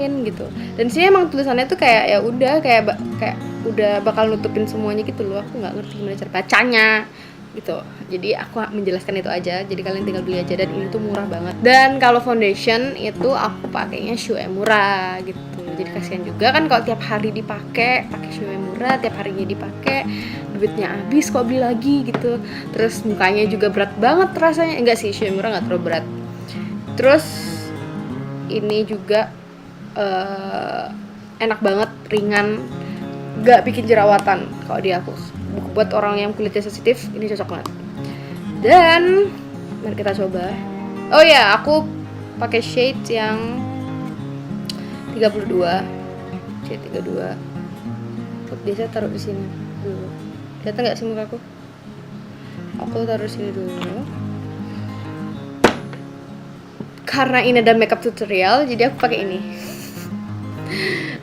gitu. Dan sini emang tulisannya tuh kayak ya udah kayak udah bakal nutupin semuanya gitu loh. Aku nggak ngerti gimana cara bacanya gitu. Jadi aku menjelaskan itu aja. Jadi kalian tinggal beli aja, dan ini tuh murah banget. Dan kalau foundation itu aku pakainya Shu Uemura gitu. Jadi kasihan juga kan kalau tiap hari pakai Shu Uemura, tiap harinya dipakai, duitnya habis kok beli lagi gitu. Terus mukanya juga berat banget rasanya. Enggak sih, Shu Uemura nggak terlalu berat. Terus ini juga enak banget, ringan, gak bikin jerawatan. Kalau di aku, buat orang yang kulitnya sensitif, ini cocok banget. Dan mari kita coba. Oh ya, aku pakai shade yang 32. Shade 32. Biasa taruh di sini dulu. Kelihatan nggak sih mukaku? Aku taruh di sini dulu. Karena ini ada makeup tutorial, jadi aku pakai ini.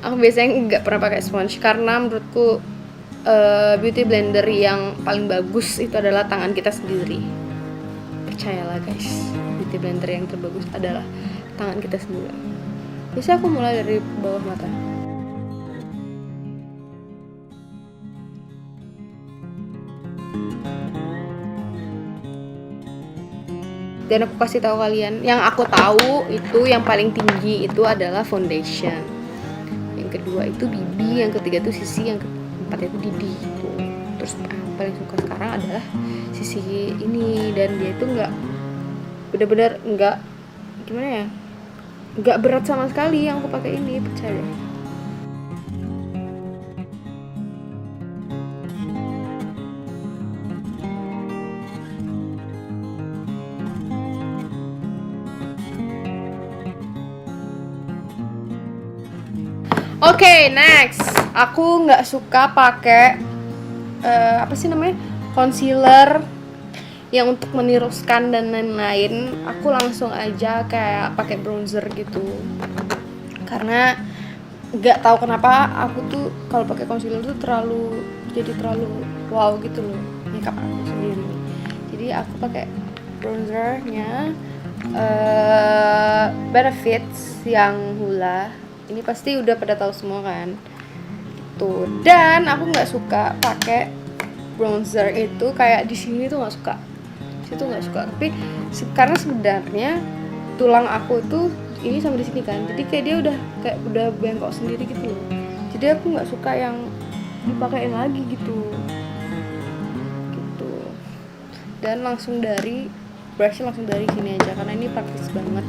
Aku biasanya nggak pernah pakai sponge karena menurutku beauty blender yang paling bagus itu adalah tangan kita sendiri. Percayalah guys, beauty blender yang terbagus adalah tangan kita sendiri. Biasanya aku mulai dari bawah mata. Dan aku kasih tahu kalian, yang aku tahu itu yang paling tinggi itu adalah foundation, yang kedua itu BB, yang ketiga itu sisi, yang keempat itu DD gitu. Terus yang paling suka sekarang adalah sisi ini, dan dia itu nggak, benar-benar nggak, gimana ya, nggak berat sama sekali yang aku pakai ini, percaya. Oke, next. Aku nggak suka pakai apa sih namanya, concealer yang untuk meniruskan dan lain-lain. Aku langsung aja kayak pakai bronzer gitu. Karena nggak tahu kenapa aku tuh kalau pakai concealer tuh terlalu wow gitu loh makeup aku sendiri. Jadi aku pakai bronzernya Benefits yang Hoola. Ini pasti udah pada tahu semua kan. Tuh. Dan aku nggak suka pakai bronzer itu kayak di sini tuh nggak suka. Situ nggak suka. Tapi karena sebenarnya tulang aku tuh ini sampai di sini kan. Jadi kayak dia udah bengkok sendiri gitu loh. Jadi aku nggak suka yang dipakein lagi gitu. Gitu. Dan langsung dari brushnya langsung dari sini aja karena ini praktis banget.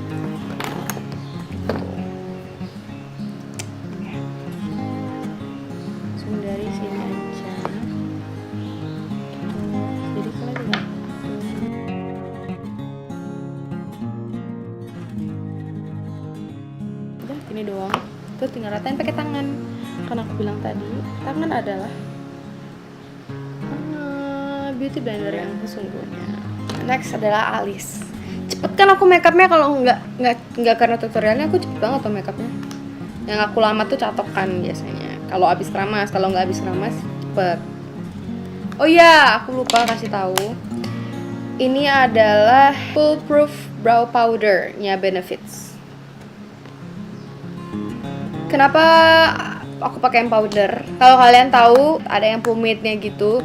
Ini doang, terus tinggal ratain pakai tangan karena aku bilang tadi tangan adalah beauty blender yang sesungguhnya. Next adalah alis. Cepet kan aku makeupnya, kalau nggak karena tutorialnya aku cepet banget tuh makeupnya. Yang aku lama tuh catokan biasanya kalau abis keramas, kalau nggak abis keramas cepet. Oh iya, aku lupa kasih tahu, ini adalah Foolproof Brow Powder-nya Benefits. Kenapa aku pakai yang powder? Kalau kalian tahu ada yang pomade-nya gitu,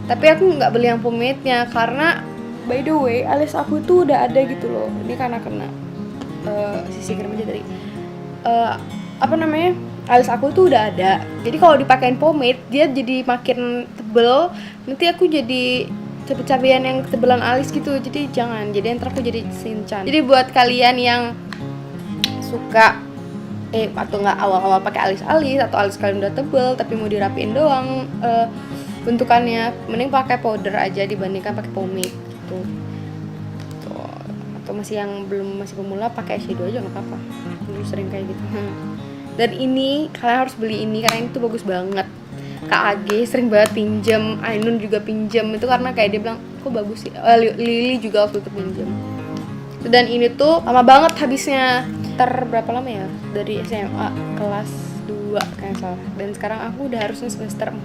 tapi aku nggak beli yang pomade-nya karena by the way alis aku tuh udah ada gitu loh. Ini karena kena sisi krim aja tadi. Alis aku tuh udah ada. Jadi kalau dipakein pomade dia jadi makin tebel. Nanti aku jadi cabai-cabian yang tebelan alis gitu. Jadi jangan. Jadi ntar aku jadi sinchan. Jadi buat kalian yang suka atau nggak awal-awal pakai alis-alis atau alis kalian udah tebel tapi mau dirapiin doang bentukannya, mending pakai powder aja dibandingkan pakai pomade gitu. Atau masih pemula pakai eyeshadow aja nggak apa-apa. Dulu sering kayak gitu. Dan ini kalian harus beli ini karena ini tuh bagus banget. Kak Age sering banget pinjam, Ainun juga pinjam itu karena kayak dia bilang kok bagus sih. Lily juga waktu itu pinjam. Dan ini tuh lama banget habisnya. Berapa lama ya? Dari SMA kelas 2 kayak salah. Dan sekarang aku udah harusnya semester 4.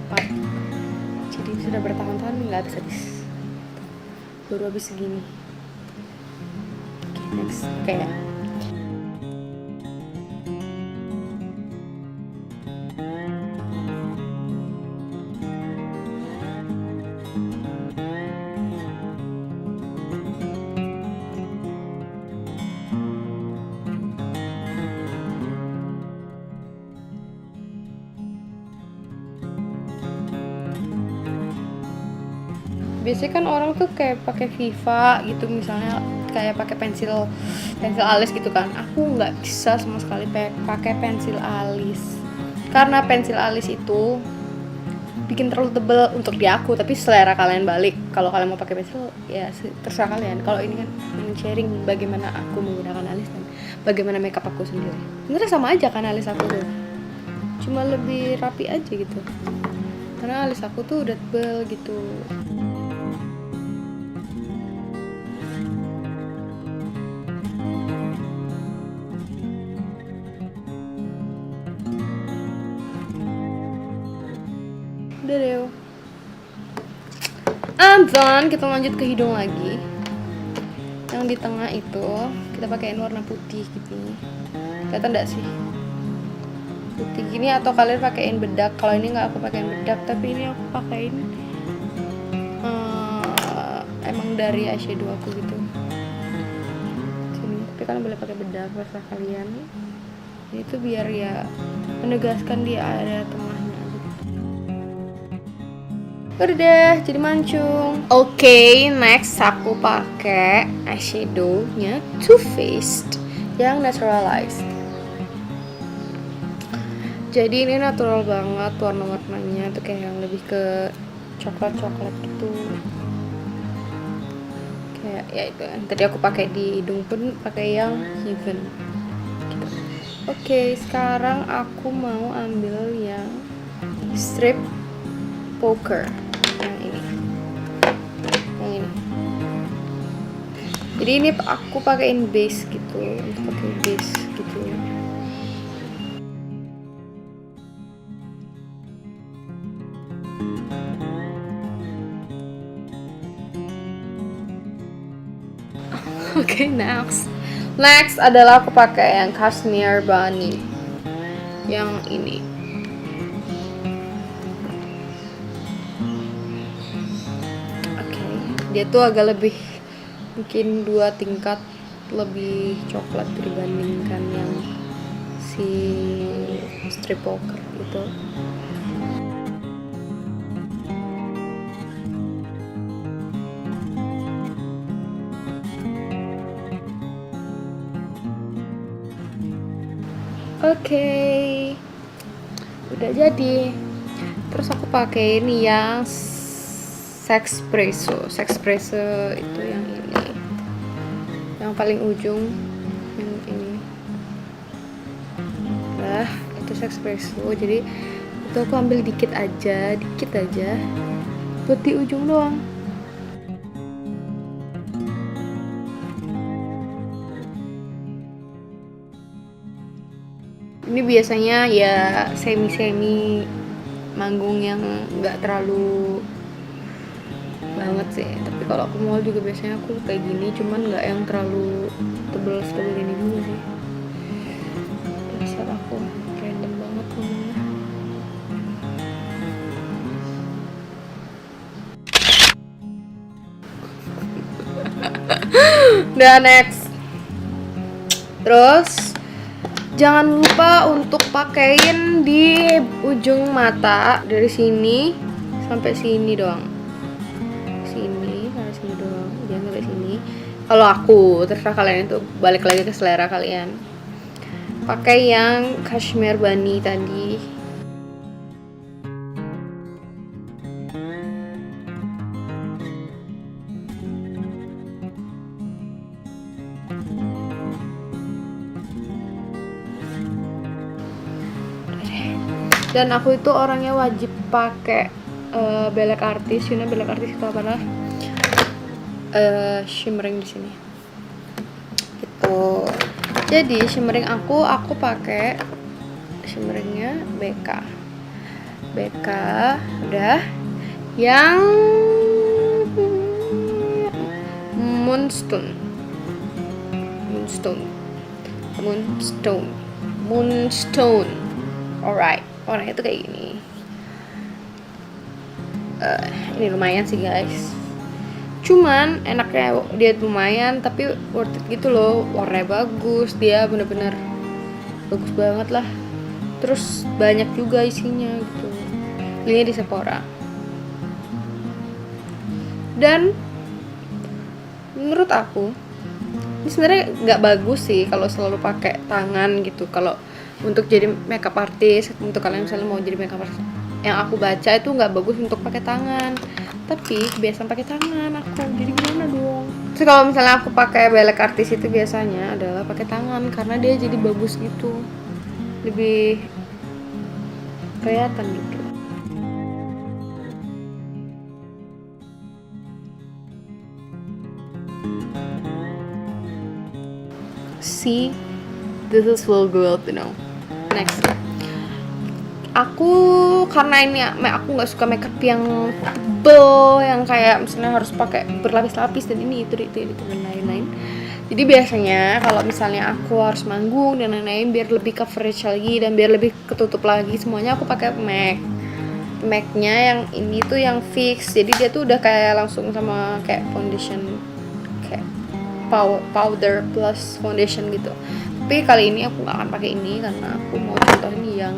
Jadi sudah bertahun-tahun nggak habis. Baru habis segini. Oke, next. Kayak Biasanya kan orang tuh kayak pakai Viva gitu misalnya, kayak pakai pensil alis gitu kan. Aku nggak bisa sama sekali pakai pensil alis, karena pensil alis itu bikin terlalu tebel untuk di aku. Tapi selera kalian balik, kalau kalian mau pakai pensil ya terserah kalian. Kalau ini kan sharing bagaimana aku menggunakan alis dan bagaimana makeup aku sendiri. Sebenarnya sama aja kan alis aku tuh, cuma lebih rapi aja gitu, karena alis aku tuh udah tebel gitu. Udah deh, I'm done. Kita lanjut ke hidung lagi. Yang di tengah itu kita pakaiin warna putih gitu. Kelihatan enggak sih? Putih gini, atau kalian pakaiin bedak. Kalau ini nggak aku pakaiin bedak, tapi ini aku pakaiin emang dari eyeshadow aku gitu. Sini. Tapi kalian boleh pakai bedak terserah kalian. Ini tuh biar ya menegaskan dia ada tengahnya. Udah deh, jadi mancung. Oke, next aku pakai eyeshadow-nya Too Faced yang naturalized. Jadi ini natural banget, warna-warnanya tuh kayak yang lebih ke coklat-coklat gitu. Kayak ya itu kan. Tadi aku pakai di hidung pun pakai yang Heaven. Gitu. Oke, sekarang aku mau ambil yang strip poker. Jadi ini aku pakein base gitu, untuk pakai base gitu. Oke, next adalah aku pakai yang Cashmere Bunny, yang ini. Oke, dia tuh agak lebih, mungkin 2 tingkat lebih coklat dibandingkan yang si strip poker gitu. Oke, udah jadi. Terus aku pakai ini yang Sexpresso itu yang ini, yang paling ujung yang ini. Nah, itu Sexpresso. Jadi itu aku ambil dikit aja buat di ujung doang. Ini biasanya ya semi manggung yang nggak terlalu banget sih, tapi kalau aku mau juga biasanya aku kayak gini, cuman nggak yang terlalu tebel ini juga sih. Dasar aku random banget ngomongnya. Udah, next. Terus jangan lupa untuk pakein di ujung mata, dari sini sampai sini doang. Sini sampai sini doang, jangan sampai sini. Kalau aku, terserah kalian, itu balik lagi ke selera kalian. Pakai yang Cashmere Bunny tadi. Dan aku itu orangnya wajib pakai Belek Artis. Yuna Belek Artis itu apa lah? Shimmering di sini. Gitu. Jadi shimmering aku pakai shimmeringnya BK udah. Yang Moonstone. Alright. Warnanya tuh kayak gini. Ini lumayan sih guys, cuman enaknya dia lumayan tapi worth it gitu loh. Warnanya bagus, dia bener-bener bagus banget lah. Terus banyak juga isinya gitu. Belinya di Sephora. Dan menurut aku ini sebenarnya nggak bagus sih kalau selalu pakai tangan gitu. Kalau untuk jadi makeup artist, untuk kalian misalnya mau jadi makeup artist, yang aku baca itu nggak bagus untuk pakai tangan. Tapi kebiasaan pakai tangan aku, jadi gimana dong? Terus kalau misalnya aku pakai belek artis itu biasanya adalah pakai tangan karena dia jadi bagus gitu, lebih kelihatan gitu. See, this is full gold, you know. Next, aku karena ini aku nggak suka makeup yang tebel, yang kayak misalnya harus pakai berlapis-lapis dan ini itu dan lain-lain. Jadi biasanya kalau misalnya aku harus manggung dan lain-lain biar lebih coverage lagi dan biar lebih ketutup lagi semuanya, aku pakai MAC-nya yang ini tuh yang fix. Jadi dia tuh udah kayak langsung sama kayak foundation, kayak powder plus foundation gitu. Tapi kali ini aku nggak akan pakai ini karena aku mau contohin yang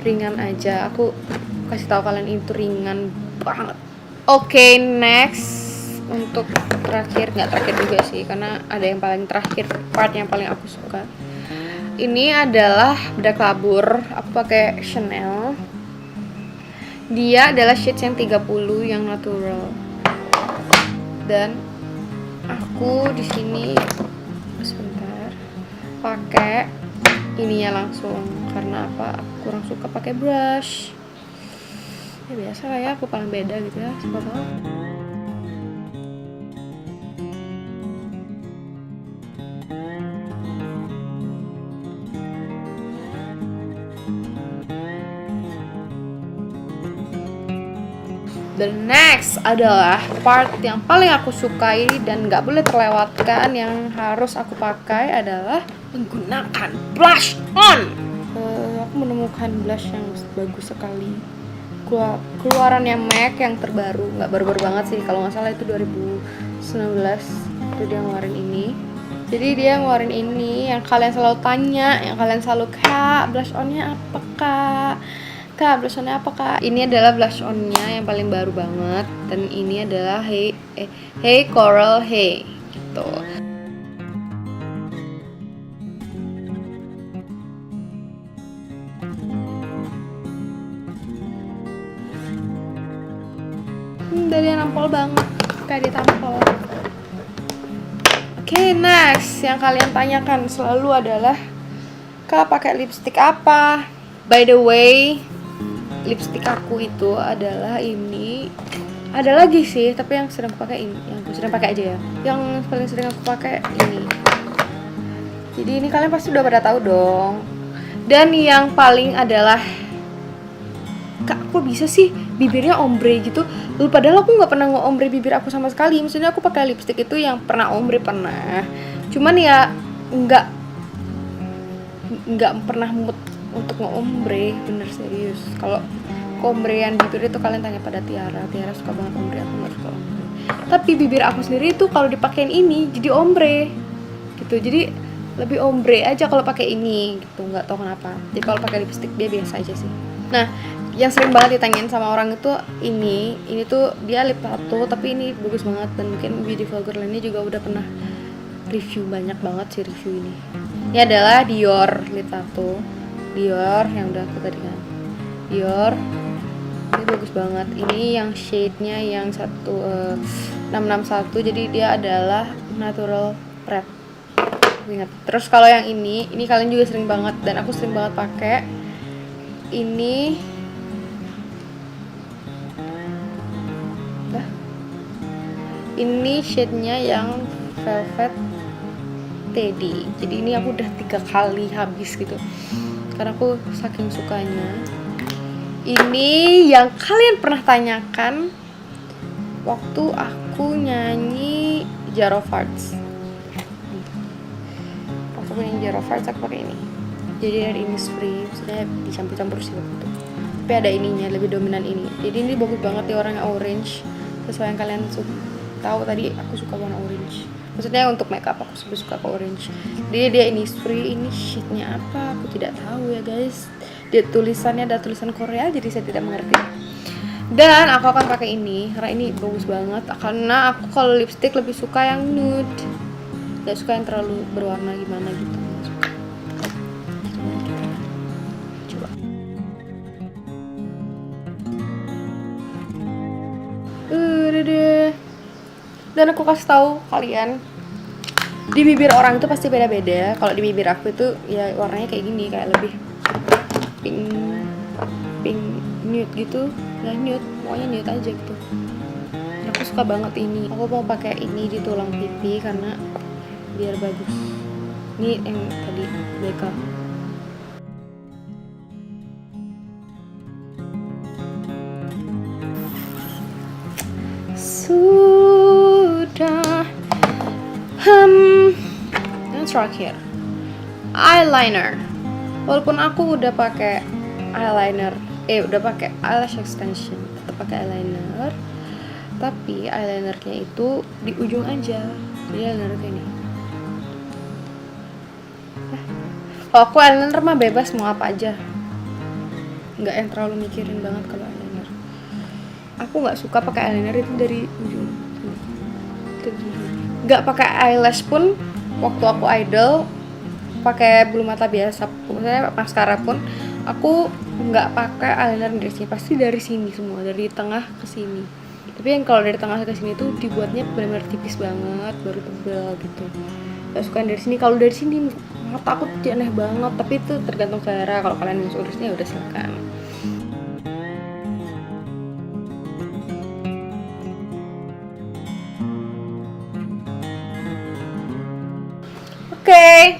ringan aja. Aku kasih tahu kalian itu ringan banget. Oke, next. Untuk terakhir, nggak terakhir juga sih karena ada yang paling terakhir, part yang paling aku suka. Ini adalah bedak labur. Aku pakai Chanel. Dia adalah shades yang 30 yang natural. Dan aku di sini sebentar pakai ininya langsung karena apa? Aku kurang suka pakai brush. Ya biasa lah ya, aku paling beda gitu ya, siapa tahu. The next adalah part yang paling aku sukai dan gak boleh terlewatkan, yang harus aku pakai adalah menggunakan blush on. Aku menemukan blush yang bagus sekali, keluarannya MAC yang terbaru, nggak baru-baru banget sih, kalau nggak salah itu 2019 itu dia ngeluarin ini. Jadi dia ngeluarin ini yang kalian selalu tanya, yang kalian selalu, kak blush onnya apa kak blush onnya apa kak? Ini adalah blush onnya yang paling baru banget, dan ini adalah Hey Coral Hey gitu. Dari yang nampol banget, kayak ditampol. Oke, next yang kalian tanyakan selalu adalah, kak pakai lipstick apa? By the way, lipstick aku itu adalah ini. Ada lagi sih, tapi yang sering aku pakai ini, yang aku sering pakai aja ya. Yang paling sering aku pakai ini. Jadi ini kalian pasti udah pada tahu dong. Dan yang paling adalah, kak kok bisa sih bibirnya ombre gitu? Loh, padahal aku nggak pernah nge-ombre bibir aku sama sekali. Maksudnya aku pakai lipstick itu yang pernah ombre pernah. Cuman ya nggak pernah mood untuk nge-ombre, bener serius. Kalau ombrean bibir itu kalian tanya pada Tiara suka banget ombre, aku nggak suka ombre. Tapi bibir aku sendiri itu kalau dipakein ini jadi ombre gitu. Jadi lebih ombre aja kalau pakai ini gitu, nggak tahu kenapa. Jadi kalau pakai lipstick dia biasa aja sih. Nah, yang sering banget ditanyain sama orang itu ini tuh dia lip tattoo, tapi ini bagus banget dan mungkin beauty vlogger lainnya juga udah pernah review, banyak banget sih review ini. Ini adalah Dior lip tattoo, Dior yang udah aku tadi kan, Dior ini bagus banget. Ini yang shade-nya yang 661, jadi dia adalah natural red. Ingat. Terus kalau yang ini kalian juga sering banget dan aku sering banget pakai ini. Ini shade-nya yang Velvet Teddy. Jadi ini aku udah 3 kali habis gitu karena aku saking sukanya. Ini yang kalian pernah tanyakan waktu aku nyanyi Jar of Hearts. Waktu aku nyanyi Jar of Hearts aku pakai ini. Jadi dari Innisfree, maksudnya dicampur-campur sih waktu itu. Tapi ada ininya, lebih dominan ini. Jadi ini bagus banget ya, warnanya orange. Sesuai yang kalian tahu tadi, aku suka warna orange. Maksudnya untuk makeup aku suka ke orange. Dia Innisfree. Ini shade-nya apa? Aku tidak tahu ya guys. Dia tulisannya ada tulisan Korea, jadi saya tidak mengerti. Dan aku akan pakai ini karena ini bagus banget. Karena aku kalau lipstick lebih suka yang nude, gak suka yang terlalu berwarna gimana gitu. Gak suka. Coba. Udah deh. Dan aku kasih tahu kalian, di bibir orang itu pasti beda-beda. Kalau di bibir aku itu ya warnanya kayak gini, kayak lebih pink nude gitu. Nah nude, pokoknya nude aja gitu. Dan aku suka banget ini. Aku mau pakai ini di tulang pipi karena biar bagus. Ini yang tadi makeup. Sudah. Yang terakhir, eyeliner. Walaupun aku udah pakai eyeliner, udah pakai eyelash extension, tetap pakai eyeliner. Tapi eyelinernya itu di ujung aja. Jadi eyeliner kayak ini. Kalau aku eyeliner mah bebas mau apa aja. Nggak yang terlalu mikirin banget kalau eyeliner. Aku nggak suka pakai eyeliner itu dari ujung. Nggak pakai eyelash pun waktu aku idol, pakai bulu mata biasa, misalnya maskara pun aku nggak pakai eyeliner dari sini, pasti dari sini semua, dari tengah ke sini. Tapi yang kalau dari tengah ke sini tuh dibuatnya benar-benar tipis banget, baru tebel gitu. Gak suka yang dari sini. Kalau dari sini mata aku tuh aneh banget, tapi itu tergantung selera. Kalau kalian mau urusnya udah silakan. Oke.